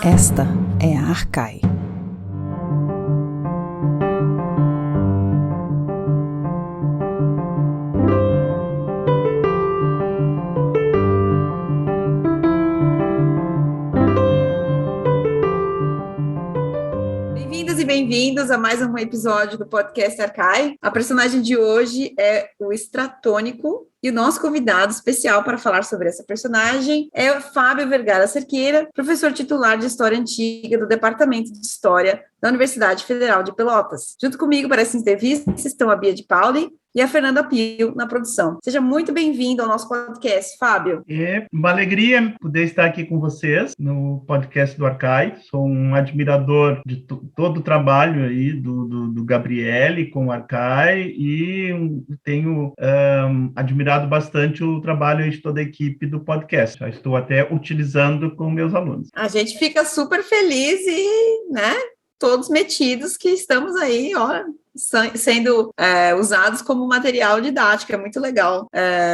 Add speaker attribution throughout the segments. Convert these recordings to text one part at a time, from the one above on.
Speaker 1: Esta é a Arcai.
Speaker 2: Bem-vindas e bem-vindos a mais um episódio do podcast Arcai. A personagem de hoje é o Estratônico e o nosso convidado especial para falar sobre essa personagem é o Fábio Vergara Cerqueira, professor titular de História Antiga do Departamento de História da Universidade Federal de Pelotas. Junto comigo para essa entrevista estão a Bia de Pauli e a Fernanda Pio na produção. Seja muito bem-vindo ao nosso podcast, Fábio.
Speaker 3: É uma alegria poder estar aqui com vocês no podcast do Arcai. Sou um admirador de todo o trabalho aí do Gabriele com o Arcai e tenho admirado bastante o trabalho de toda a equipe do podcast. Já estou até utilizando com meus alunos.
Speaker 2: A gente fica super feliz e, todos metidos que estamos aí, sendo usados como material didático. É muito legal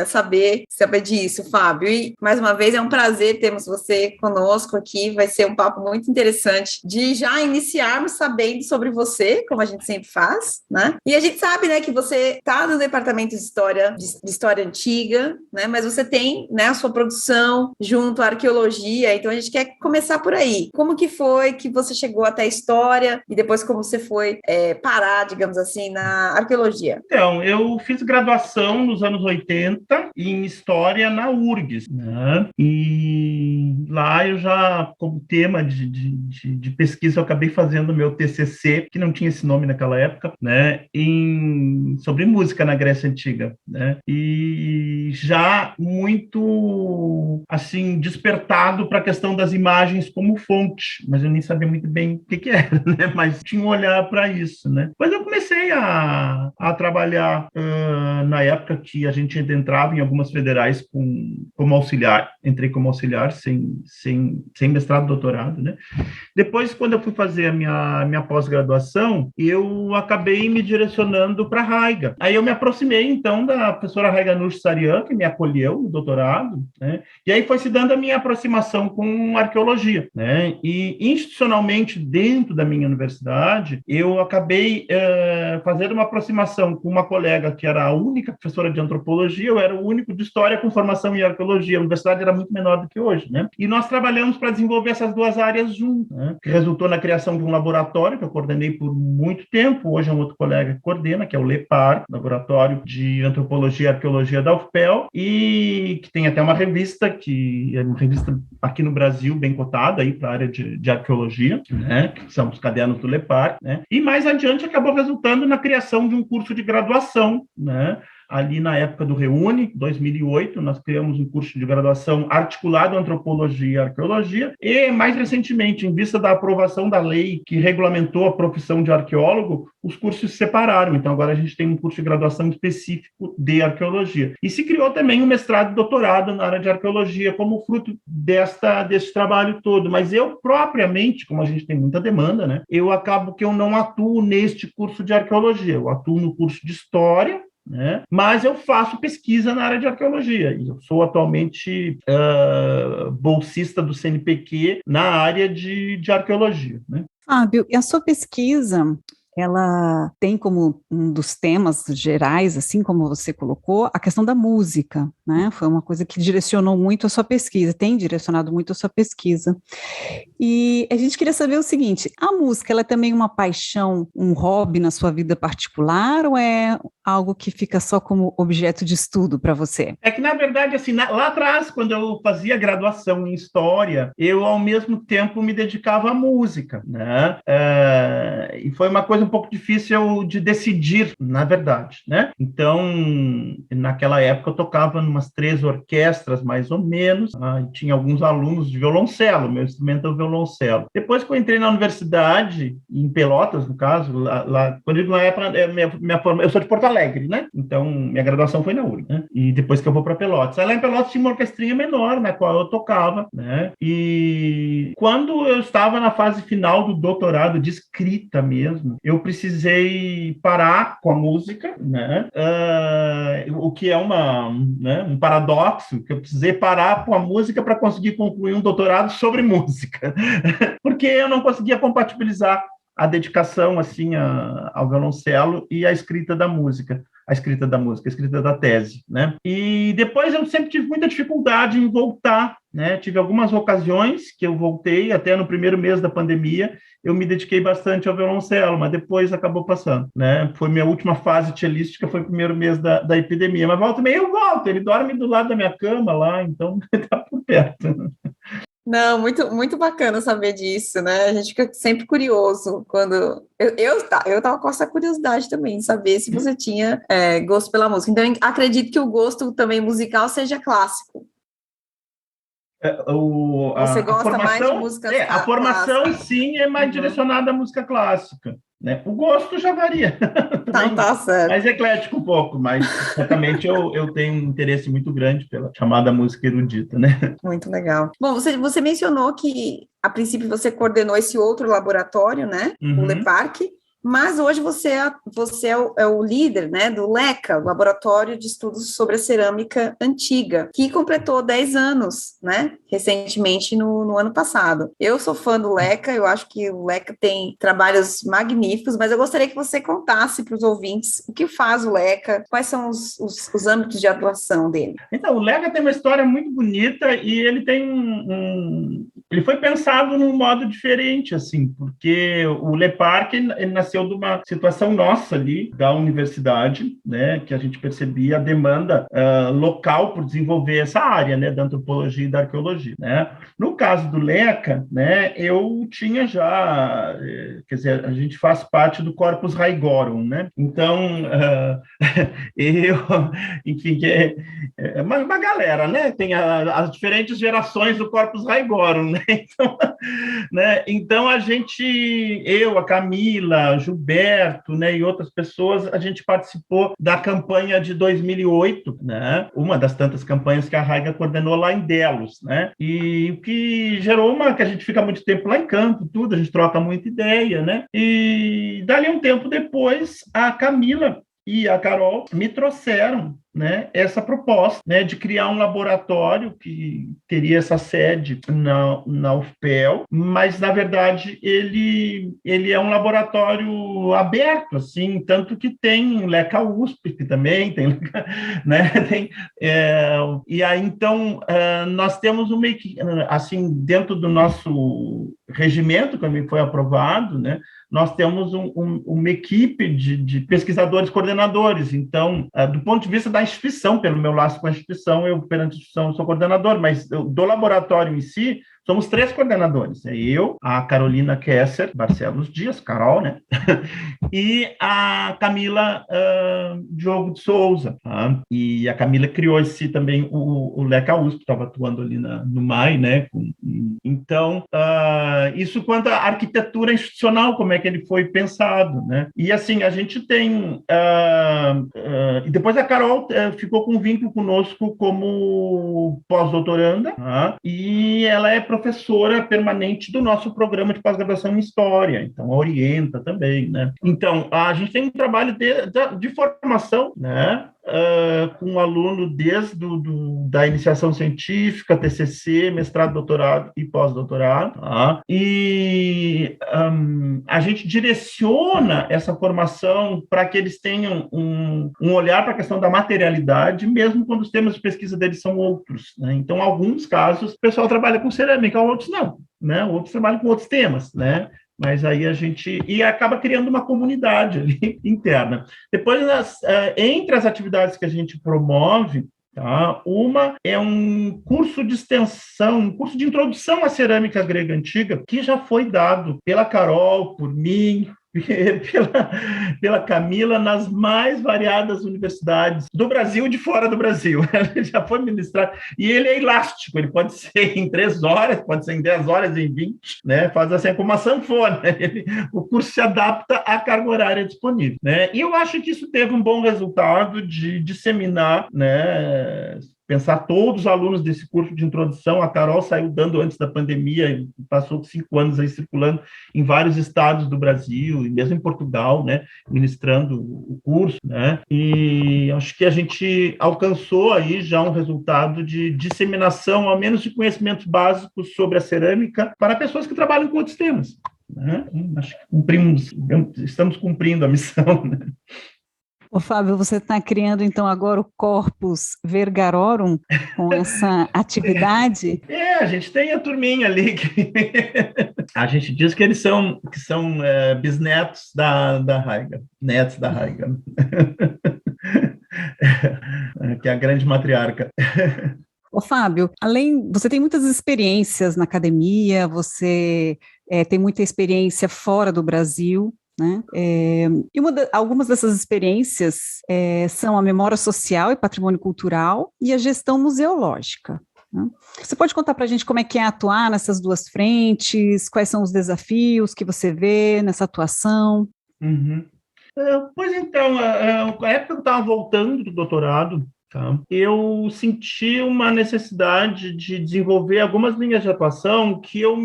Speaker 2: saber disso, Fábio. E, mais uma vez, é um prazer termos você conosco aqui. Vai ser um papo muito interessante de já iniciarmos sabendo sobre você, como a gente sempre faz, né? E a gente sabe, que você está no Departamento de História Antiga, né? Mas você tem, a sua produção junto à arqueologia. Então, a gente quer começar por aí. Como que foi que você chegou até a história e depois como você foi parar, digamos assim, na arqueologia?
Speaker 3: Então, eu fiz graduação nos anos 80 em História na URGS, né? E lá eu já, como tema de pesquisa, eu acabei fazendo meu TCC, que não tinha esse nome naquela época, né? Sobre música na Grécia Antiga, né? E já muito, assim, despertado para a questão das imagens como fonte, mas eu nem sabia muito bem o que era, né? Mas tinha um olhar para isso, né? Mas eu comecei a trabalhar na época que a gente entrava em algumas federais como auxiliar. Entrei como auxiliar, sem mestrado e doutorado, né? Depois, quando eu fui fazer a minha pós-graduação, eu acabei me direcionando para a Raiga. Aí eu me aproximei, então, da professora Raiga Nush Sarian, que me acolheu no doutorado, né? E aí foi se dando a minha aproximação com arqueologia, né? E, institucionalmente, dentro da minha universidade, eu acabei fazendo uma aproximação com uma colega que era a única professora de antropologia, eu era o único de história com formação em arqueologia. A universidade era muito menor do que hoje, né? E nós trabalhamos para desenvolver essas duas áreas juntas, né? Que resultou na criação de um laboratório que eu coordenei por muito tempo. Hoje é um outro colega que coordena, que é o LEPAR, Laboratório de Antropologia e Arqueologia da UFPEL, e que tem até uma revista, que é uma revista aqui no Brasil bem cotada aí para a área de arqueologia, né? Que são os cadernos do LEPAR, né? E mais adiante acabou resultando na criação de um curso de graduação, né? Ali na época do Reúne, 2008, nós criamos um curso de graduação articulado Antropologia e Arqueologia, e mais recentemente, em vista da aprovação da lei que regulamentou a profissão de arqueólogo, os cursos se separaram. Então, agora a gente tem um curso de graduação específico de arqueologia. E se criou também um mestrado e doutorado na área de arqueologia, como fruto desse trabalho todo. Mas eu, propriamente, como a gente tem muita demanda, né, eu acabo que eu não atuo neste curso de arqueologia. Eu atuo no curso de História, né? Mas eu faço pesquisa na área de arqueologia. Eu sou atualmente bolsista do CNPq na área de arqueologia, né?
Speaker 1: Fábio, e a sua pesquisa, ela tem como um dos temas gerais, assim como você colocou, a questão da música, né? Foi uma coisa que direcionou muito a sua pesquisa, tem direcionado muito a sua pesquisa. E a gente queria saber o seguinte: a música, ela é também uma paixão, um hobby na sua vida particular, ou é algo que fica só como objeto de estudo para você?
Speaker 3: É que, na verdade, assim, lá atrás, quando eu fazia graduação em História, eu, ao mesmo tempo, me dedicava à música, né? E foi uma coisa um pouco difícil de decidir, na verdade, né? Então, naquela época, eu tocava em umas 3 orquestras, mais ou menos, e tinha alguns alunos de violoncelo, meu instrumento é o violoncelo. Depois que eu entrei na universidade, em Pelotas, no caso, quando eu digo na época, eu sou de Porto Alegre, né? Então, minha graduação foi na URGS, né? E depois que eu vou para Pelotas. Aí lá em Pelotas tinha uma orquestrinha menor, na qual eu tocava, né? E quando eu estava na fase final do doutorado, de escrita mesmo, eu precisei parar com a música, né? O que é um paradoxo, que eu precisei parar com a música para conseguir concluir um doutorado sobre música, porque eu não conseguia compatibilizar a dedicação assim ao violoncelo e a escrita da música, a escrita da tese, né? E depois eu sempre tive muita dificuldade em voltar, né? Tive algumas ocasiões que eu voltei, até no primeiro mês da pandemia, eu me dediquei bastante ao violoncelo, mas depois acabou passando, né? Foi minha última fase cellística, foi o primeiro mês da epidemia, mas volta e meia eu volto, ele dorme do lado da minha cama lá, então tá por perto.
Speaker 2: Não, muito, muito bacana saber disso, né? A gente fica sempre curioso quando... Eu tava com essa curiosidade também, de saber se você tinha gosto pela música. Então, acredito que o gosto também musical seja clássico. Você gosta mais de música clássica?
Speaker 3: A formação, sim, é mais direcionada à música clássica, né? O gosto já varia.
Speaker 2: Então, tá certo.
Speaker 3: Mais eclético um pouco, mas certamente eu tenho um interesse muito grande pela chamada música erudita, né?
Speaker 2: Muito legal. Bom, você mencionou que, a princípio, você coordenou esse outro laboratório, né? O LEPARC, mas hoje você é o líder, né, do LECA, Laboratório de Estudos sobre a Cerâmica Antiga, que completou 10 anos, né, recentemente no ano passado. Eu sou fã do LECA, eu acho que o LECA tem trabalhos magníficos, mas eu gostaria que você contasse para os ouvintes o que faz o LECA, quais são os âmbitos de atuação dele.
Speaker 3: Então, o LECA tem uma história muito bonita e ele tem ele foi pensado num modo diferente, assim, porque o LEPARC ele nasceu de uma situação nossa ali, da universidade, né, que a gente percebia a demanda local por desenvolver essa área, né, da antropologia e da arqueologia, né. No caso do LECA, né, eu tinha já, quer dizer, a gente faz parte do Corpus Raigorum, né, então, enfim, é uma galera, né, tem as diferentes gerações do Corpus Raigorum, né, então a gente, eu, a Camila, Gilberto, né, e outras pessoas, a gente participou da campanha de 2008, né, uma das tantas campanhas que a Raiga coordenou lá em Delos, né, e o que gerou que a gente fica muito tempo lá em campo, tudo, a gente troca muita ideia, né, e dali um tempo depois, a Camila e a Carol me trouxeram, né, essa proposta, né, de criar um laboratório que teria essa sede na UFPEL, mas, na verdade, ele é um laboratório aberto, assim, tanto que tem LECA USP, que também tem, né, e aí, então, nós temos uma equipe, assim, dentro do nosso regimento, que foi aprovado, né, nós temos uma equipe de pesquisadores coordenadores. Então, do ponto de vista da instituição, pelo meu laço com a instituição, eu, perante a instituição, sou coordenador, mas do laboratório em si, somos 3 coordenadores. É eu, a Carolina Kesser, Barcelos Dias, Carol, né? E a Camila Diogo de Souza. Tá? E a Camila criou também o LECA USP, estava atuando ali no MAI, né? Então, isso quanto à arquitetura institucional, como é que ele foi pensado, né? E assim, a gente tem... e depois a Carol ficou com um vínculo conosco como pós-doutoranda, tá? E ela é professora permanente do nosso programa de pós-graduação em História, então orienta também, né? Então, a gente tem um trabalho de formação, né? Com um aluno desde da iniciação científica, TCC, mestrado, doutorado e pós-doutorado, tá? E a gente direciona essa formação para que eles tenham um olhar para a questão da materialidade, mesmo quando os temas de pesquisa deles são outros, né? Então, em alguns casos, o pessoal trabalha com cerâmica, outros não, né? Outros trabalham com outros temas, né? Mas aí a gente... E acaba criando uma comunidade ali interna. Depois, entre as atividades que a gente promove, tá? Uma é um curso de extensão, um curso de introdução à cerâmica grega antiga, que já foi dado pela Carol, por mim, pela Camila, nas mais variadas universidades do Brasil e de fora do Brasil. Ele já foi ministrado. E ele é elástico, ele pode ser em 3 horas, pode ser em 10 horas, em 20, né? Faz assim como uma sanfona. O curso se adapta à carga horária disponível, né? E eu acho que isso teve um bom resultado de disseminar, né, pensar todos os alunos desse curso de introdução. A Carol saiu dando antes da pandemia, e passou 5 anos aí circulando em vários estados do Brasil, e mesmo em Portugal, né, ministrando o curso, né, e acho que a gente alcançou aí já um resultado de disseminação, ao menos de conhecimentos básicos sobre a cerâmica para pessoas que trabalham com outros temas, né? Acho que estamos cumprindo a missão, né?
Speaker 1: Ô, Fábio, você está criando, então, agora o Corpus Vergarorum com essa atividade?
Speaker 3: A gente tem a turminha ali que a gente diz que eles são bisnetos da Heiga, netos da Heiga, que é a grande matriarca.
Speaker 1: Ô, Fábio, você tem muitas experiências na academia, você tem muita experiência fora do Brasil, né? E algumas dessas experiências são a memória social e patrimônio cultural e a gestão museológica, né? Você pode contar para a gente como é que é atuar nessas duas frentes, quais são os desafios que você vê nessa atuação?
Speaker 3: Uhum. Pois então, na época que eu estava voltando do doutorado, tá, eu senti uma necessidade de desenvolver algumas linhas de atuação que eu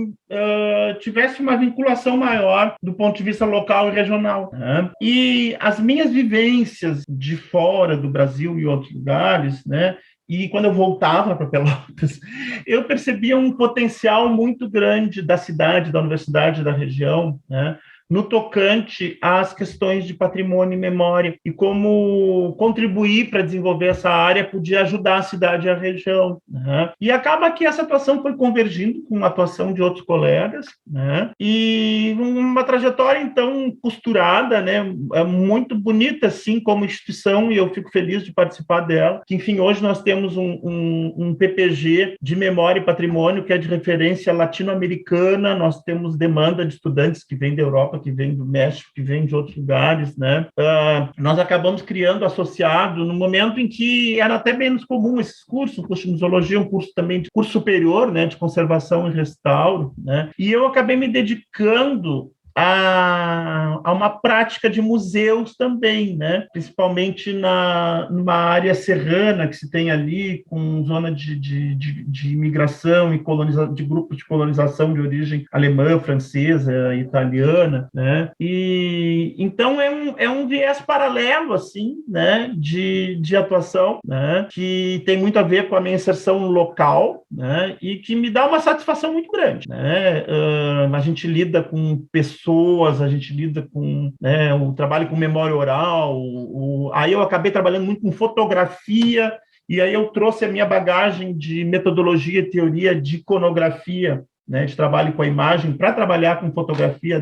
Speaker 3: tivesse uma vinculação maior do ponto de vista local e regional, né? E as minhas vivências de fora do Brasil e outros lugares, né? E quando eu voltava para Pelotas, eu percebia um potencial muito grande da cidade, da universidade, da região, né, no tocante às questões de patrimônio e memória, e como contribuir para desenvolver essa área podia ajudar a cidade e a região, né? E acaba que essa atuação foi convergindo com a atuação de outros colegas, né? E uma trajetória, então, costurada, né? Muito bonita, assim, como instituição, e eu fico feliz de participar dela, que, enfim, hoje nós temos um PPG de memória e patrimônio que é de referência latino-americana, nós temos demanda de estudantes que vêm da Europa, que vem do México, que vem de outros lugares, né? Nós acabamos criando associado no momento em que era até menos comum esses cursos, um curso de museologia, um curso também de curso superior, né, de conservação e restauro, né? E eu acabei me dedicando a uma prática de museus também, né? Principalmente numa área serrana que se tem ali, com zona de imigração e de grupos de colonização de origem alemã, francesa, italiana, né? E então é um viés paralelo, assim, né, de atuação, né, que tem muito a ver com a minha inserção local, né, e que me dá uma satisfação muito grande, né? A gente lida com pessoas, a gente lida com, né, o trabalho com memória oral, aí eu acabei trabalhando muito com fotografia, e aí eu trouxe a minha bagagem de metodologia e teoria de iconografia, né, de trabalho com a imagem, para trabalhar com fotografia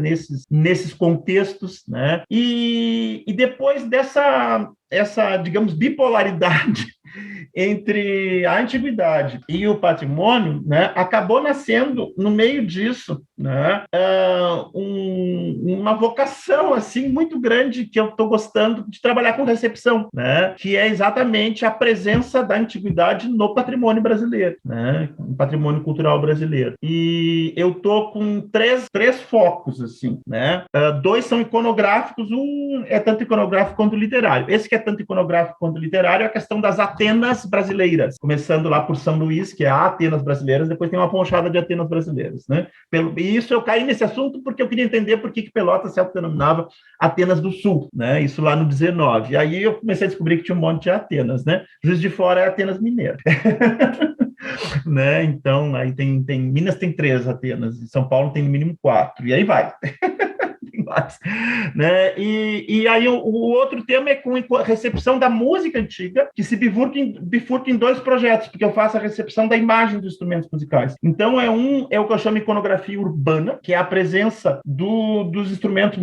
Speaker 3: nesses contextos, né? E depois essa, digamos, bipolaridade entre a antiguidade e o patrimônio, né, acabou nascendo no meio disso, né, uma vocação assim muito grande que eu estou gostando de trabalhar com recepção, né, que é exatamente a presença da antiguidade no patrimônio brasileiro, né, no patrimônio cultural brasileiro. E eu estou com três focos, assim, né? 2 são iconográficos, um é tanto iconográfico quanto literário. Esse que é tanto iconográfico quanto literário é a questão das Atenas brasileiras, começando lá por São Luís, que é a Atenas brasileiras, depois tem uma ponchada de Atenas brasileiras, né? E isso eu caí nesse assunto porque eu queria entender por que Pelotas se autodenominava Atenas do Sul, né? Isso lá no 19. E aí eu comecei a descobrir que tinha um monte de Atenas, né? Juiz de Fora é Atenas Mineira. Né? Então, aí tem Minas tem 3 Atenas, e São Paulo tem no mínimo 4, e aí vai. Né? E aí o outro tema é com a recepção da música antiga, que se bifurca em 2 projetos, porque eu faço a recepção da imagem dos instrumentos musicais. Então é o que eu chamo de iconografia urbana, que é a presença dos instrumentos,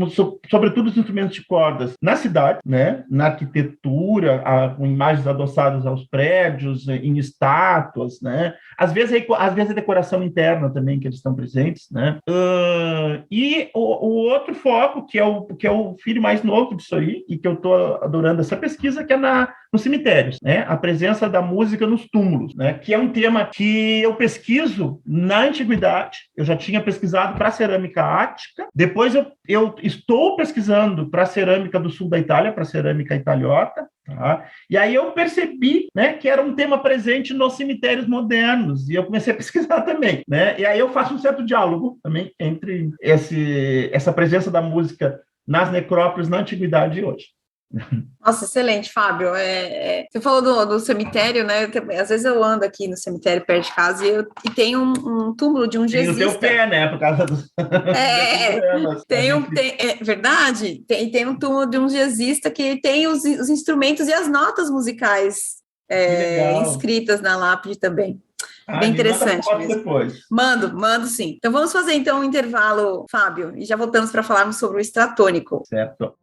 Speaker 3: sobretudo os instrumentos de cordas, na cidade, né? Na arquitetura, com imagens adoçadas aos prédios, em estátuas, né? Às vezes a decoração interna também, que eles estão presentes, né? E o outro foco, que é o filho mais novo disso aí, e que eu estou adorando essa pesquisa, que é nos cemitérios, né? A presença da música nos túmulos, né? Que é um tema que eu pesquiso na antiguidade. Eu já tinha pesquisado para cerâmica ática, depois eu estou pesquisando para cerâmica do sul da Itália, para cerâmica italiota. Tá? E aí eu percebi, né, que era um tema presente nos cemitérios modernos, e eu comecei a pesquisar também, né? E aí eu faço um certo diálogo também entre essa presença da música nas necrópolis na antiguidade e hoje.
Speaker 2: Nossa, excelente, Fábio. Você falou do cemitério, né? Às vezes eu ando aqui no cemitério perto de casa e tem um túmulo de um jazzista.
Speaker 3: Tem o teu pé, né? Por causa dos problemas.
Speaker 2: É verdade. Tem um túmulo de um jazzista que tem os instrumentos e as notas musicais inscritas na lápide também. Bem interessante mesmo.
Speaker 3: Depois.
Speaker 2: Mando sim. Então vamos fazer então um intervalo, Fábio, e já voltamos para falarmos sobre o estratônico.
Speaker 3: Certo.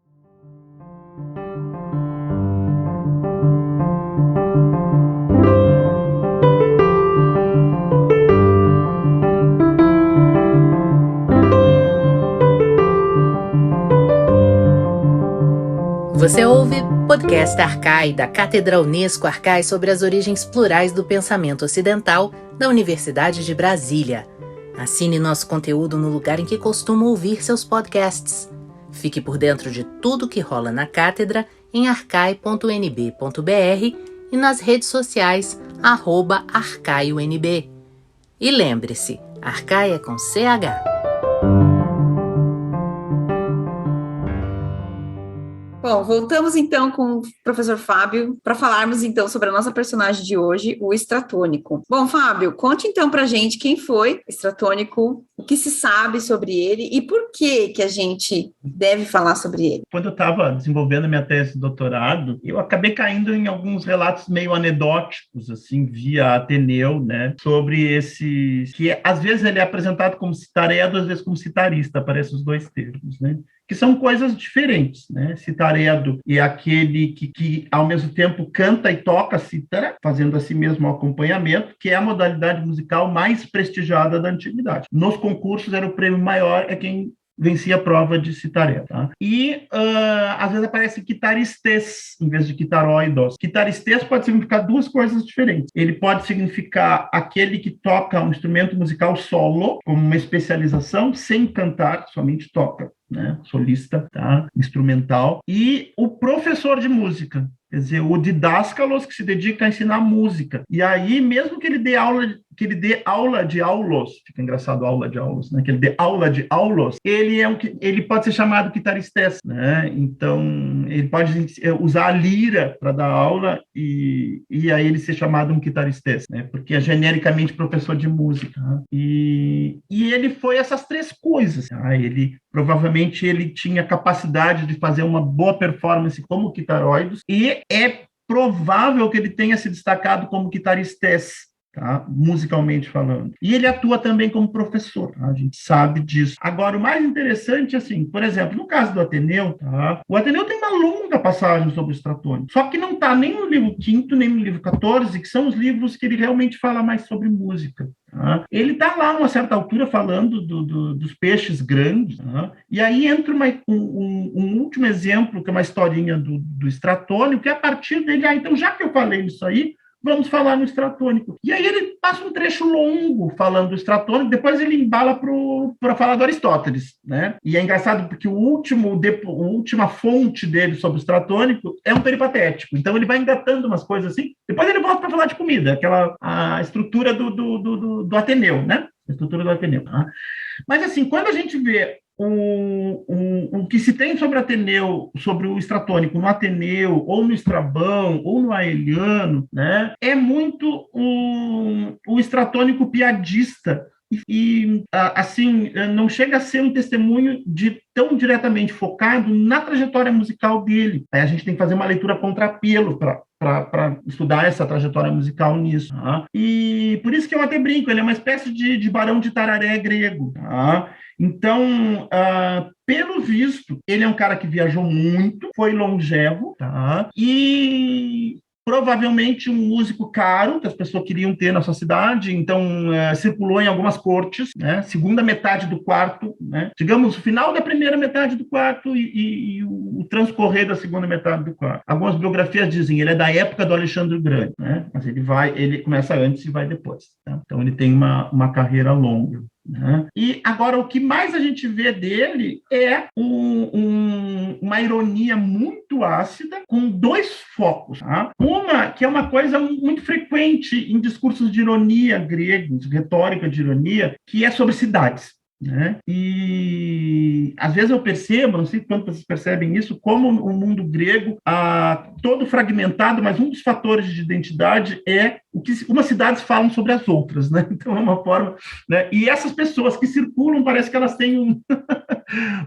Speaker 4: Você ouve podcast Arcai, da Cátedra Unesco Arcai sobre as origens plurais do pensamento ocidental da Universidade de Brasília. Assine nosso conteúdo no lugar em que costuma ouvir seus podcasts. Fique por dentro de tudo que rola na cátedra em arcai.nb.br e nas redes sociais @arcaiunb. E lembre-se, Arcai é com CH.
Speaker 2: Bom, voltamos então com o professor Fábio para falarmos então sobre a nossa personagem de hoje, o estratônico. Bom, Fábio, conte então para a gente quem foi estratônico, o que se sabe sobre ele e por que a gente deve falar sobre ele.
Speaker 3: Quando eu estava desenvolvendo a minha tese de doutorado, eu acabei caindo em alguns relatos meio anedóticos, assim, via Ateneu, né, sobre esse... que às vezes ele é apresentado como citaredo, às vezes como citarista, aparecem os dois termos, né? Que são coisas diferentes, né? Citaredo é aquele que ao mesmo tempo canta e toca cítara, fazendo a si mesmo o acompanhamento, que é a modalidade musical mais prestigiada da antiguidade. Nos concursos era o prêmio maior, é quem vencia a prova de citaredo. Tá? E às vezes aparece quitaristes em vez de quitaróidos. Quitaristes pode significar duas coisas diferentes. Ele pode significar aquele que toca um instrumento musical solo, como uma especialização, sem cantar, somente toca. Né? Solista, tá? Instrumental, e o professor de música, quer dizer, o didáscalos que se dedica a ensinar música. E aí, mesmo que ele dê aula de aulos, fica engraçado aula de aulos, né? Que ele dê aula de aulos, ele pode ser chamado guitarristes, né? Então, ele pode usar a lira para dar aula e aí ele ser chamado um guitarristes, né? Porque é genericamente professor de música. Né? E ele foi essas três coisas. Tá? Ele provavelmente ele tinha capacidade de fazer uma boa performance como guitaroides e é provável que ele tenha se destacado como guitaristes, tá? Musicalmente falando. E ele atua também como professor, tá? A gente sabe disso. Agora, o mais interessante, assim, por exemplo, no caso do Ateneu, tá? O Ateneu tem uma longa passagem sobre o estratônico, só que não está nem no livro 5º, nem no livro 14, que são os livros que ele realmente fala mais sobre música. Tá? Ele está lá, a uma certa altura, falando dos peixes grandes, tá? E aí entra um último exemplo, que é uma historinha do estratônico, que é a partir dele, então, já que eu falei isso aí, vamos falar no estratônico. E aí ele passa um trecho longo falando do estratônico, depois ele embala para falar do Aristóteles, né? E é engraçado porque a última fonte dele sobre o estratônico é um peripatético. Então ele vai engatando umas coisas assim, depois ele volta para falar de comida, a estrutura do Ateneu, né? A estrutura do Ateneu. Tá? Mas assim, quando a gente vê o que se tem sobre Ateneu, sobre o estratônico no Ateneu, ou no Estrabão, ou no Aeliano, né, é muito o estratônico piadista. E, assim, não chega a ser um testemunho tão diretamente focado na trajetória musical dele. Aí a gente tem que fazer uma leitura contrapelo para estudar essa trajetória musical nisso. Tá? E por isso que eu até brinco, ele é uma espécie de barão de Tararé grego. Tá? Então, pelo visto, ele é um cara que viajou muito, foi longevo, tá? E provavelmente um músico caro, que as pessoas queriam ter na sua cidade, então circulou em algumas cortes, né? Segunda metade do quarto, né? Digamos, o final da primeira metade do quarto e o transcorrer da segunda metade do quarto. Algumas biografias dizem ele é da época do Alexandre o Grande, né? Mas ele começa antes e vai depois. Tá? Então ele tem uma carreira longa. Né? E agora o que mais a gente vê dele é uma ironia muito ácida com dois focos. Tá? Uma que é uma coisa muito frequente em discursos de ironia gregos, retórica de ironia, que é sobre cidades. Né? E às vezes eu percebo, não sei quanto vocês percebem isso, como o mundo grego todo fragmentado, mas um dos fatores de identidade é o que umas cidades falam sobre as outras, né? Então é uma forma, né? E essas pessoas que circulam parece que elas têm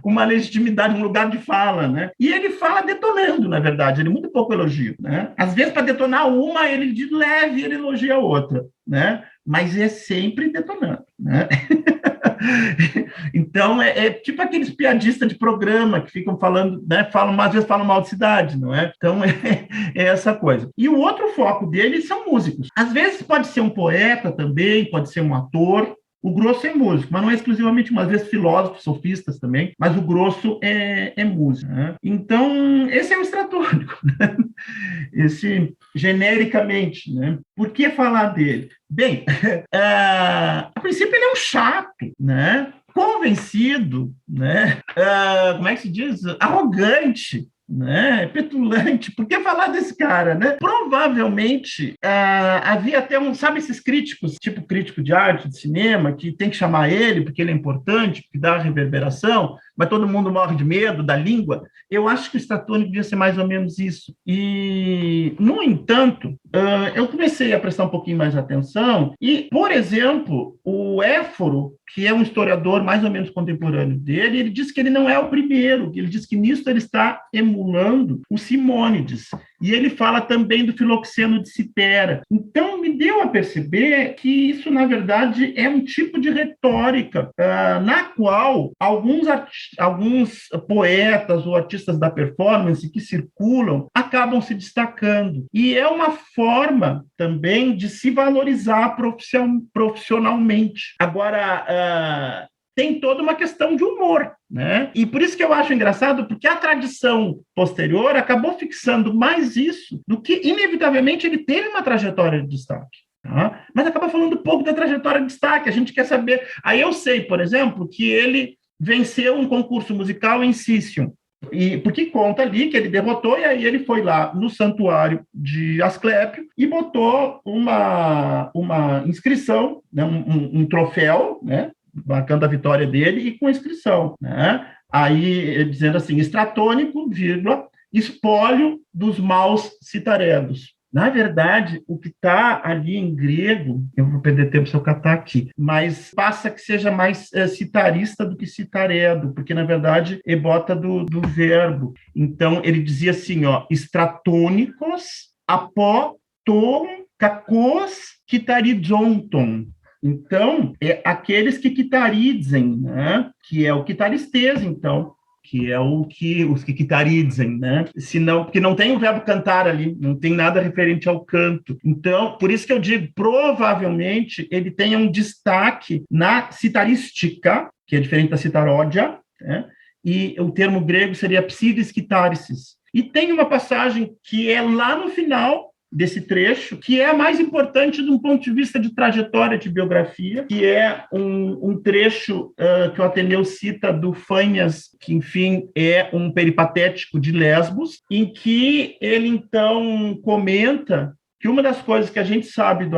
Speaker 3: uma legitimidade, um lugar de fala, né? E ele fala detonando, na verdade, ele muito pouco elogio, né? Às vezes para detonar uma ele de leve ele elogia a outra, né? Mas é sempre detonando, né? Então, é tipo aqueles piadistas de programa que ficam falando, né? Às vezes falam mal de cidade, não é? Então, é essa coisa. E o outro foco dele são músicos. Às vezes pode ser um poeta também, pode ser um ator. O grosso é músico, mas não é exclusivamente, às vezes filósofos, sofistas também, mas o grosso é música. Né? Então, esse é o estratônico, né? Esse, genericamente, né? Por que falar dele? Bem, a princípio ele é um chato, né? Convencido, né? Como é que se diz? Arrogante, né? Petulante. Por que falar desse cara, né? Provavelmente havia até sabe esses críticos, tipo crítico de arte, de cinema, que tem que chamar ele porque ele é importante, porque dá reverberação, mas todo mundo morre de medo da língua. Eu acho que o estratônico devia ser mais ou menos isso. E, no entanto, eu comecei a prestar um pouquinho mais atenção e, por exemplo, o Éforo, que é um historiador mais ou menos contemporâneo dele, ele diz que ele não é o primeiro, ele diz que nisso ele está emulando o Simônides. E ele fala também do Filoxeno de Citera. Então, me deu a perceber que isso, na verdade, é um tipo de retórica na qual alguns poetas ou artistas da performance que circulam acabam se destacando. E é uma forma também de se valorizar profissionalmente. Agora, tem toda uma questão de humor, né? E por isso que eu acho engraçado, porque a tradição posterior acabou fixando mais isso do que, inevitavelmente, ele teve uma trajetória de destaque. Tá? Mas acaba falando pouco da trajetória de destaque, a gente quer saber... Aí eu sei, por exemplo, que ele venceu um concurso musical em Sicyon, porque conta ali que ele derrotou, e aí ele foi lá no santuário de Asclépio e botou uma inscrição, né? um troféu, né? Marcando a vitória dele e com inscrição, né? Aí, dizendo assim, estratônico, vírgula, espólio dos maus citaredos. Na verdade, o que está ali em grego, eu vou perder tempo se eu catar aqui, mas passa que seja mais citarista do que citaredo, porque, na verdade, ele bota do verbo. Então, ele dizia assim, ó, estratônicos, apó, tom, cacos, quitarizonton. Então, é aqueles que quitarizem, né? Que é o quitaristes, então, que é o que os que quitarizem, né? Senão, porque não tem o verbo cantar ali, não tem nada referente ao canto. Então, por isso que eu digo, provavelmente, ele tenha um destaque na citarística, que é diferente da citaródia, né? E o termo grego seria psides quitarices. E tem uma passagem que é lá no final desse trecho, que é a mais importante de um ponto de vista de trajetória de biografia, que é um trecho que o Ateneu cita do Fânias, que, enfim, é um peripatético de Lesbos, em que ele, então, comenta que uma das coisas que a gente sabe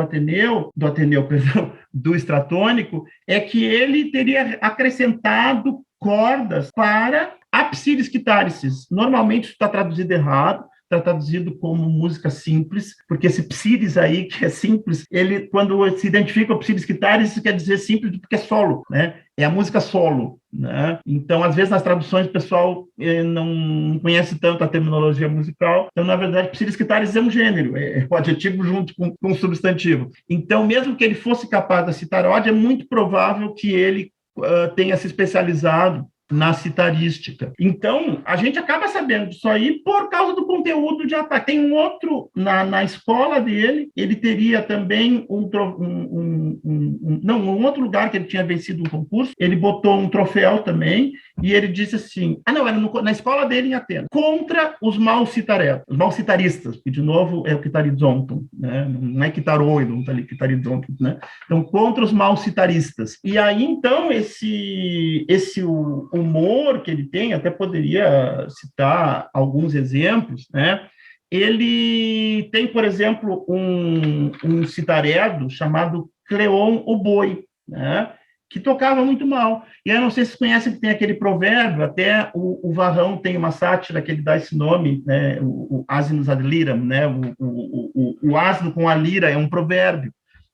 Speaker 3: do estratônico, é que ele teria acrescentado cordas para a psides quitarices. Normalmente isso está traduzido errado, está traduzido como música simples, porque esse psides aí, que é simples, ele, quando se identifica o psides quitaris, isso quer dizer simples porque é solo, né? É a música solo, né? Então, às vezes, nas traduções, o pessoal não conhece tanto a terminologia musical. Então, na verdade, psides quitaris é um gênero, é o adjetivo junto com o substantivo. Então, mesmo que ele fosse capaz da citaródia, é muito provável que ele tenha se especializado na citarística. Então, a gente acaba sabendo disso aí por causa do conteúdo de ataque. Tem um outro, na escola dele, ele teria também um outro lugar que ele tinha vencido um concurso, ele botou um troféu também, e ele disse assim, era na escola dele em Atenas, contra os malcitaristas, que de novo é o quitarizonton, né? Não é quitaroido, tá ali, quitarizonton, né? Então, contra os malcitaristas. E aí, então, esse humor que ele tem, até poderia citar alguns exemplos, né? Ele tem, por exemplo, um citaredo chamado Cleon o Boi, né? Que tocava muito mal. E eu não sei se vocês conhecem que tem aquele provérbio, até o Varrão tem uma sátira que ele dá esse nome, né? O Asinus ad liram, né? O asno com a lira é um provérbio.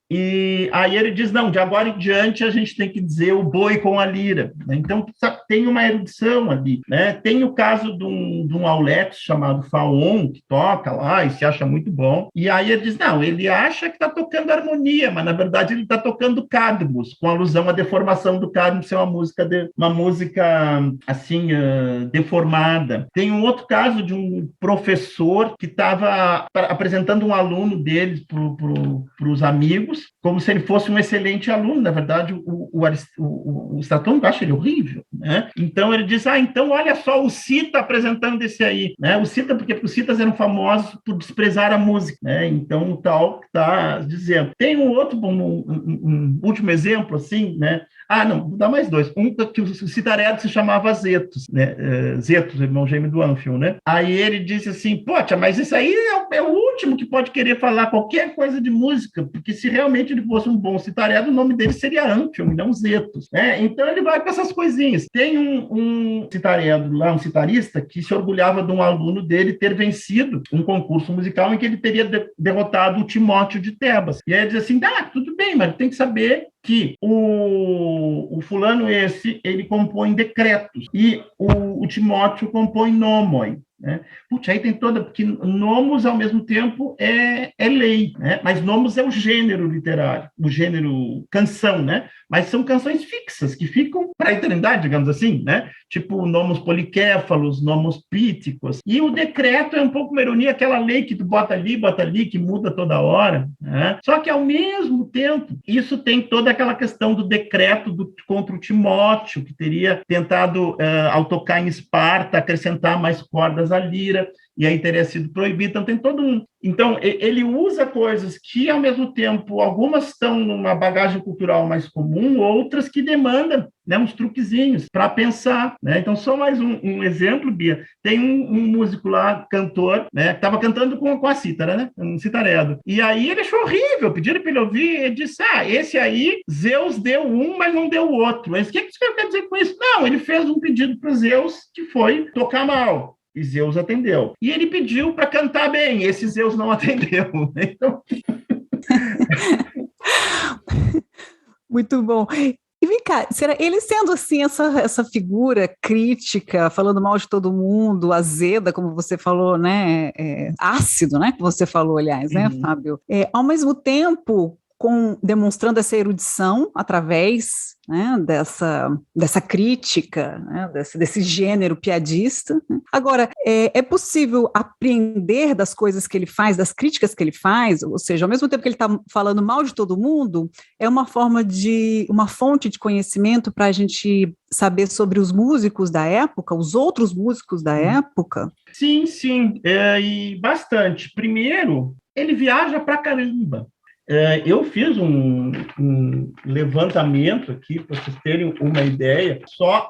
Speaker 3: E aí ele diz, não, de agora em diante a gente tem que dizer o boi com a lira. Então, tem uma erudição ali, né? Tem o caso de um aulex chamado Faon, que toca lá e se acha muito bom. E aí ele diz, não, ele acha que está tocando harmonia, mas na verdade ele está tocando cadmus, com alusão à deformação do cadmus ser uma música assim, deformada. Tem um outro caso de um professor que estava apresentando um aluno deles para os amigos, como se ele fosse um excelente aluno. Na verdade, o Stratônico acha ele horrível, né? Então, ele diz, então, olha só, o Cita apresentando esse aí, né? O Cita, porque os Citas eram famosos por desprezar a música, né? Então, o tal que está dizendo. Tem um outro, um último exemplo, assim, né? Não, vou dar mais dois. Um que o citaredo se chamava Zetos, né? Zetos, irmão gêmeo do Ânfilo, né? Aí ele disse assim, poxa, mas isso aí é o último que pode querer falar qualquer coisa de música, porque se realmente ele fosse um bom citaredo, o nome dele seria Ânfilo, e não Zetos, né? Então ele vai com essas coisinhas. Tem um citaredo lá, um citarista, que se orgulhava de um aluno dele ter vencido um concurso musical em que ele teria derrotado o Timóteo de Tebas. E aí ele diz assim, tudo bem, mas tem que saber que o fulano ele compõe decretos e o Timóteo compõe nomoi, né? Putz, aí tem porque nomos, ao mesmo tempo, é lei, né? Mas nomos é o gênero literário, o gênero canção, né? Mas são canções fixas, que ficam para a eternidade, digamos assim, né? Tipo nomos poliquéfalos, nomos píticos. E o decreto é um pouco uma ironia, aquela lei que tu bota ali, que muda toda hora, né? Só que, ao mesmo tempo, isso tem toda aquela questão do decreto contra o Timóteo, que teria tentado, ao tocar em Esparta, acrescentar mais cordas à lira, e aí teria sido proibido. Então, tem todo um... Então, ele usa coisas que, ao mesmo tempo, algumas estão numa bagagem cultural mais comum, outras que demandam, né, uns truquezinhos para pensar, né? Então, só mais um exemplo, Bia. Tem um músico lá, cantor, né, que estava cantando com a cítara, né? Um citaredo. E aí ele achou horrível, pediram para ele ouvir, ele disse, esse aí, Zeus deu um, mas não deu o outro. Mas o que você quer dizer com isso? Não, ele fez um pedido para Zeus, que foi tocar mal. E Zeus atendeu. E ele pediu para cantar bem, esse Zeus não atendeu. Então...
Speaker 1: Muito bom. E vem cá, ele sendo assim, essa figura crítica, falando mal de todo mundo, azeda, como você falou, né? Ácido, né? Que você falou, aliás, né, Fábio? Ao mesmo tempo, demonstrando essa erudição através, né, dessa crítica, né, desse gênero piadista. Né? Agora, é possível apreender das coisas que ele faz, das críticas que ele faz, ou seja, ao mesmo tempo que ele está falando mal de todo mundo, é uma fonte de conhecimento para a gente saber sobre os músicos da época, os outros músicos da época?
Speaker 3: Sim, e bastante. Primeiro, ele viaja pra caramba. Eu fiz um levantamento aqui, para vocês terem uma ideia.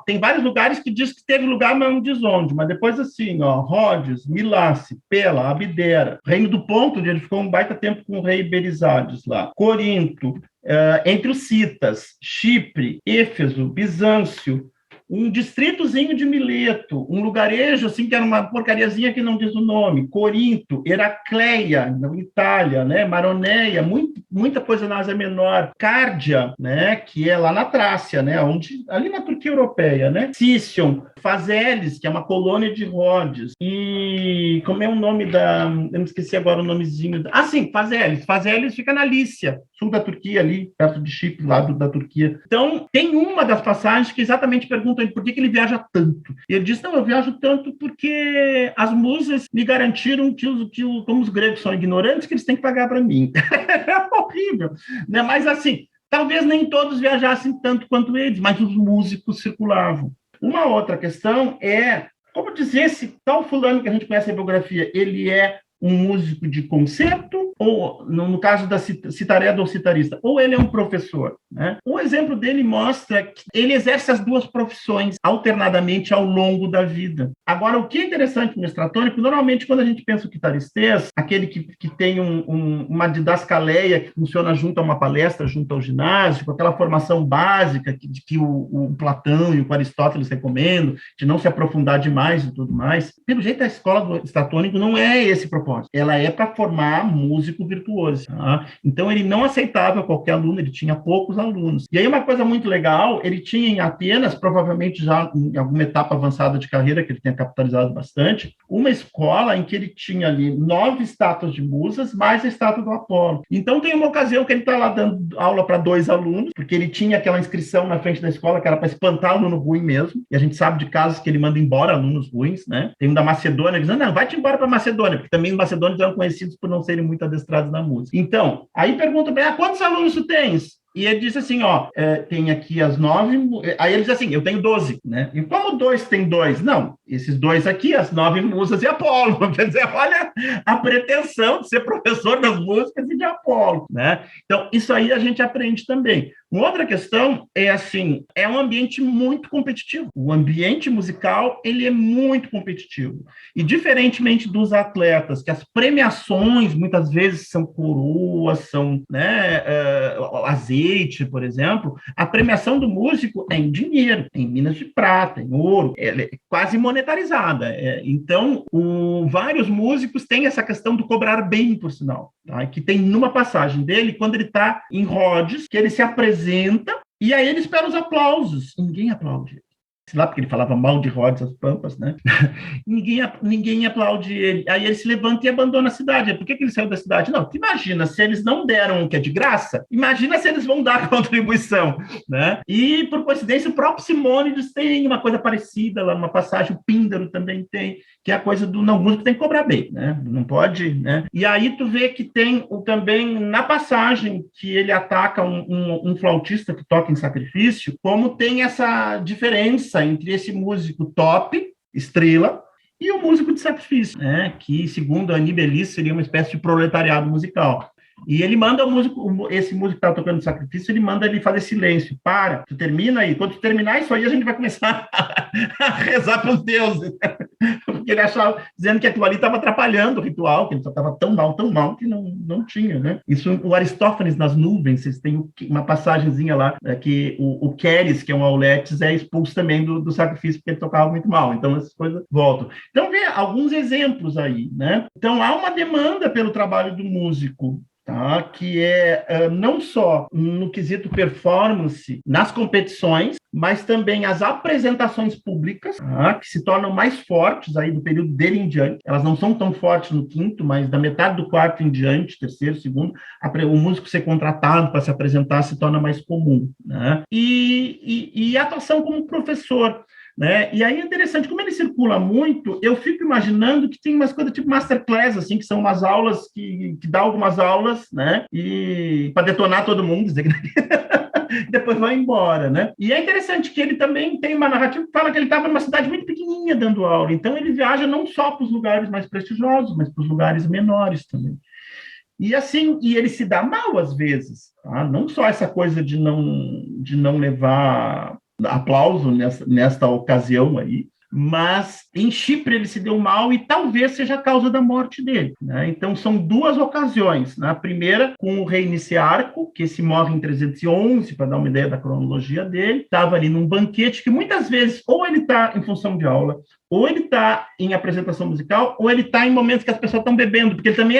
Speaker 3: Tem vários lugares que diz que teve lugar, mas não diz onde. Mas depois, assim, Rhodes, Milace, Pela, Abdera, Reino do Ponto, onde ele ficou um baita tempo com o rei Berizades lá, Corinto, entre os citas, Chipre, Éfeso, Bizâncio, um distritozinho de Mileto, um lugarejo, assim, que era uma porcariazinha que não diz o nome, Corinto, Heracleia, na Itália, né, Maroneia, muita coisa na Ásia Menor, Cárdia, né, que é lá na Trácia, né, ali na Turquia Europeia, né, Sicyon, Fazeles, que é uma colônia de Rhodes, e como é o nome eu me esqueci agora o nomezinho, sim, Fazeles fica na Lícia, sul da Turquia, ali, perto de Chipre, lado da Turquia. Então, tem uma das passagens que exatamente pergunta perguntam ele por que ele viaja tanto. E ele diz, não, eu viajo tanto porque as musas me garantiram como os gregos são ignorantes, que eles têm que pagar para mim. É horrível, né? Mas assim, talvez nem todos viajassem tanto quanto eles, mas os músicos circulavam. Uma outra questão é, como dizer, esse tal fulano que a gente conhece a biografia, ele é um músico de concerto, ou, no caso da citareda ou citarista, ou ele é um professor, né? O exemplo dele mostra que ele exerce as duas profissões alternadamente ao longo da vida. Agora, o que é interessante no estratônico, normalmente quando a gente pensa o guitarristês, aquele que tem uma didascaleia que funciona junto a uma palestra, junto ao ginásio, com aquela formação básica que o Platão e o Aristóteles recomendam, de não se aprofundar demais e tudo mais, pelo jeito a escola do estratônico não é esse propósito. Ela é para formar músico virtuoso. Tá? Então, ele não aceitava qualquer aluno, ele tinha poucos alunos. E aí, uma coisa muito legal, ele tinha em Atenas, provavelmente já em alguma etapa avançada de carreira, que ele tenha capitalizado bastante, uma escola em que ele tinha ali 9 estátuas de musas, mais a estátua do Apolo. Então, tem uma ocasião que ele está lá dando aula para 2 alunos, porque ele tinha aquela inscrição na frente da escola, que era para espantar aluno ruim mesmo, e a gente sabe de casos que ele manda embora alunos ruins, né? Tem um da Macedônia, dizendo, não, vai-te embora para Macedônia, porque também os macedônios eram conhecidos por não serem muito adestrados na música. Então, aí pergunta para ele, quantos alunos tu tens? E ele disse assim, tem aqui as 9, aí ele diz assim, eu tenho 12, né? E como 2 tem 2? Não, esses 2 aqui, as 9 musas e Apolo. Quer dizer, olha a pretensão de ser professor das músicas e de Apolo, né? Então, isso aí a gente aprende também. Uma outra questão é assim, é um ambiente muito competitivo. O ambiente musical, ele é muito competitivo. E diferentemente dos atletas, que as premiações muitas vezes são coroas, são, né, azeite, por exemplo, a premiação do músico é em dinheiro, em minas de prata, em ouro, ela é quase monetarizada. Então, vários músicos têm essa questão do cobrar bem, por sinal, tá? Que tem numa passagem dele, quando ele está em Rhodes, que ele se apresenta e aí ele espera os aplausos. E ninguém aplaude. Sei lá, porque ele falava mal de Rhodes, as Pampas, né? ninguém aplaude ele. Aí ele se levanta e abandona a cidade. Por que ele saiu da cidade? Não, imagina, se eles não deram o que é de graça, imagina se eles vão dar contribuição, né? E, por coincidência, o próprio Simônides tem uma coisa parecida lá, uma passagem, o Píndaro também tem, que é a coisa do não, o músico tem que cobrar bem, né? Não pode, né? E aí tu vê que tem também, na passagem que ele ataca um flautista que toca em sacrifício, como tem essa diferença entre esse músico top, estrela, e o músico de sacrifício, né? Que, segundo a Nibeli, seria uma espécie de proletariado musical. E ele manda esse músico que está tocando sacrifício, ele manda ele fazer silêncio. Para, tu termina aí. Quando tu terminar isso aí, a gente vai começar a rezar para os deuses. Porque ele achava, dizendo que aquilo ali estava atrapalhando o ritual, que ele só estava tão mal, que não tinha, né? Isso, o Aristófanes nas nuvens, vocês têm uma passagenzinha lá, que o Queres, que é um Auletes, é expulso também do sacrifício, porque ele tocava muito mal. Então, essas coisas voltam. Então, vê alguns exemplos aí, né? Então, há uma demanda pelo trabalho do músico, tá? Que é não só no quesito performance nas competições, mas também as apresentações públicas, tá? Que se tornam mais fortes aí do período dele em diante. Elas não são tão fortes no quinto, mas da metade do quarto em diante, terceiro, segundo, o músico ser contratado para se apresentar se torna mais comum, né? E a atuação como professor, né? E aí é interessante, como ele circula muito, eu fico imaginando que tem umas coisas tipo masterclass, assim, que são umas aulas que dá algumas aulas, né? E para detonar todo mundo, dizer que depois vai embora, né? E é interessante que ele também tem uma narrativa que fala que ele estava numa cidade muito pequenininha dando aula, então ele viaja não só para os lugares mais prestigiosos, mas para os lugares menores também. E assim, e ele se dá mal às vezes, tá? Não só essa coisa de não levar aplauso nesta ocasião aí, mas em Chipre ele se deu mal e talvez seja a causa da morte dele, né? Então são 2 ocasiões, né? A primeira com o rei Niciarco, que esse morre em 311, para dar uma ideia da cronologia dele, estava ali num banquete que muitas vezes ou ele está em função de aula, ou ele está em apresentação musical, ou ele está em momentos que as pessoas estão bebendo, porque ele também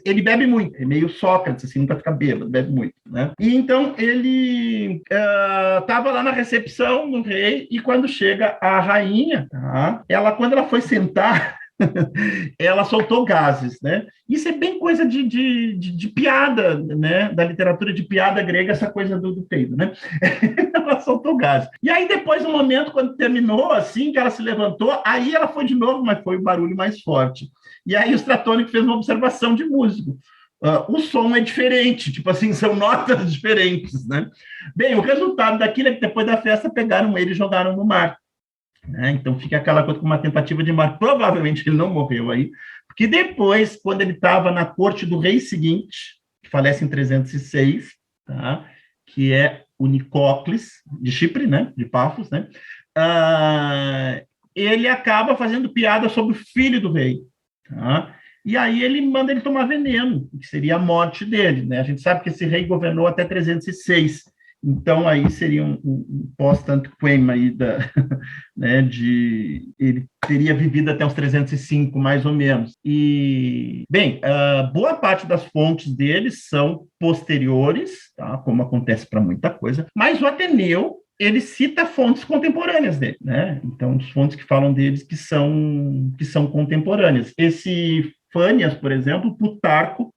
Speaker 3: ele bebe muito, é meio Sócrates, assim, nunca fica bêbado, bebe muito, né? E então ele estava lá na recepção do rei, e quando chega a rainha, tá? Quando ela foi sentar, ela soltou gases, né? Isso é bem coisa de piada, né? Da literatura de piada grega, essa coisa do peido, né? Ela soltou gases. E aí, depois, no momento, quando terminou, assim, que ela se levantou, aí ela foi de novo, mas foi o barulho mais forte. E aí o Stratonic fez uma observação de músico. O som é diferente, tipo assim, são notas diferentes, né? Bem, o resultado daquilo é que depois da festa pegaram ele e jogaram no mar. Né? Então fica aquela coisa com uma tentativa de morte. Provavelmente ele não morreu aí, porque depois, quando ele estava na corte do rei seguinte, que falece em 306, tá? Que é o Nicócles, de Chipre, né? De Pafos, né? Ele acaba fazendo piada sobre o filho do rei. Tá? E aí ele manda ele tomar veneno, que seria a morte dele. Né? A gente sabe que esse rei governou até 306. Então, aí seria um post-antequem aí né, ele teria vivido até os 305, mais ou menos. E, bem, boa parte das fontes deles são posteriores, tá, como acontece para muita coisa, mas o Ateneu, ele cita fontes contemporâneas dele, né? Então, as fontes que falam deles que são contemporâneas. Esse Fânias, por exemplo, Plutarco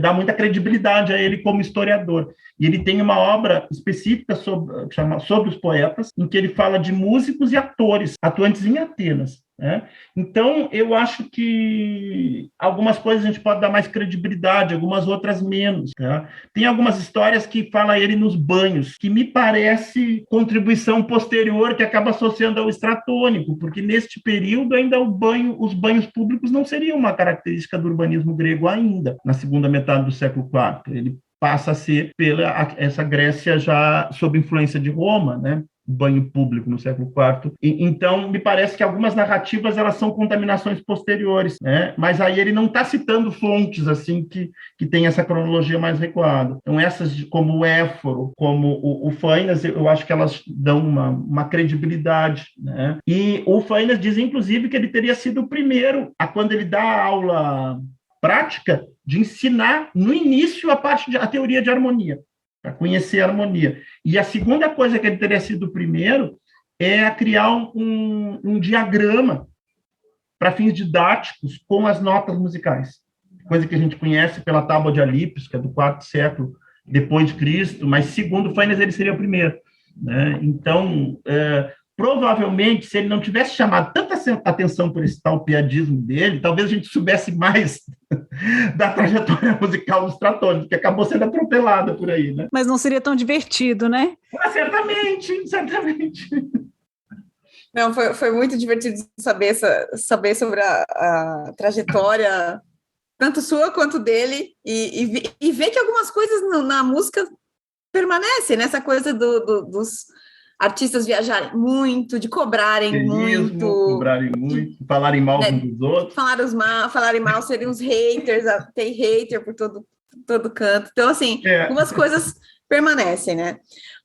Speaker 3: dá muita credibilidade a ele como historiador. E ele tem uma obra específica sobre os poetas, em que ele fala de músicos e atores, atuantes em Atenas. Né? Então, eu acho que algumas coisas a gente pode dar mais credibilidade, algumas outras menos. Tá? Tem algumas histórias que fala ele nos banhos, que me parece contribuição posterior que acaba associando ao estratônico, porque neste período ainda os banhos públicos não seriam uma característica do urbanismo grego ainda, na segunda metade do século IV. Ele passa a ser essa Grécia já sob influência de Roma, né? Banho público no século IV. Então, me parece que algumas narrativas elas são contaminações posteriores, né? Mas aí ele não está citando fontes assim que tem essa cronologia mais recuada. Então, essas como o Éforo, como o Fainas, eu acho que elas dão uma credibilidade, né? E o Fainas diz, inclusive, que ele teria sido o primeiro quando ele dá a aula prática, de ensinar no início a teoria de harmonia, para conhecer a harmonia. E a segunda coisa que ele teria sido o primeiro é a criar um diagrama para fins didáticos com as notas musicais, coisa que a gente conhece pela Tábua de Alípios, que é do IV século depois de Cristo, mas segundo Fainas ele seria o primeiro. Né? Então, provavelmente, se ele não tivesse chamado tanta atenção por esse tal piadismo dele, talvez a gente soubesse mais da trajetória musical dos Stratônicos, que acabou sendo atropelada por aí, né?
Speaker 1: Mas não seria tão divertido, né?
Speaker 3: Certamente.
Speaker 2: Não, foi muito divertido saber sobre a trajetória, tanto sua quanto dele, e ver que algumas coisas na música permanecem, né? Essa coisa dos artistas viajarem muito, de cobrarem muito,
Speaker 3: falarem mal uns dos outros.
Speaker 2: Falarem mal, seriam os haters, tem hater por todo canto. Então, assim, algumas coisas permanecem, né?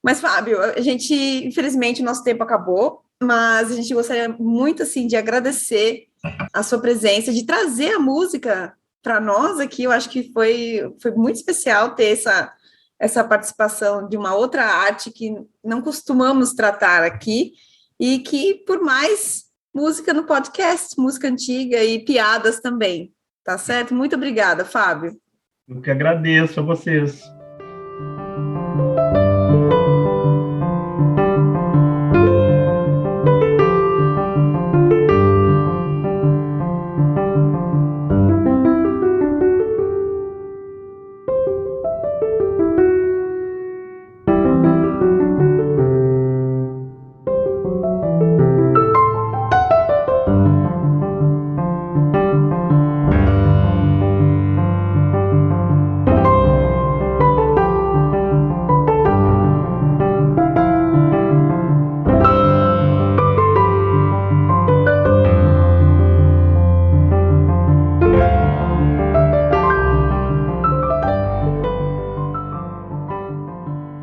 Speaker 2: Mas, Fábio, infelizmente, o nosso tempo acabou, mas a gente gostaria muito, assim, de agradecer a sua presença, de trazer a música para nós aqui. Eu acho que foi muito especial ter essa participação de uma outra arte que não costumamos tratar aqui, e que, por mais música no podcast, música antiga e piadas também, tá certo? Muito obrigada, Fábio.
Speaker 3: Eu que agradeço a vocês.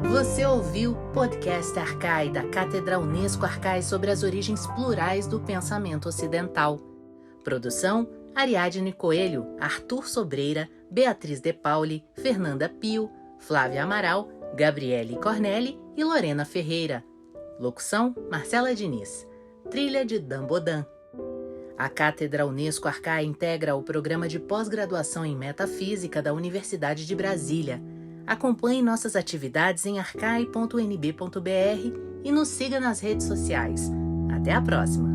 Speaker 4: Você ouviu o podcast Arcai, da Cátedra Unesco Arcai, sobre as origens plurais do pensamento ocidental. Produção: Ariadne Coelho, Arthur Sobreira, Beatriz De Pauli, Fernanda Pio, Flávia Amaral, Gabriele Cornelli e Lorena Ferreira. Locução: Marcela Diniz. Trilha de Dan Bodan. A Cátedra Unesco Arcai integra o programa de pós-graduação em Metafísica da Universidade de Brasília. Acompanhe nossas atividades em arcai.unb.br e nos siga nas redes sociais. Até a próxima!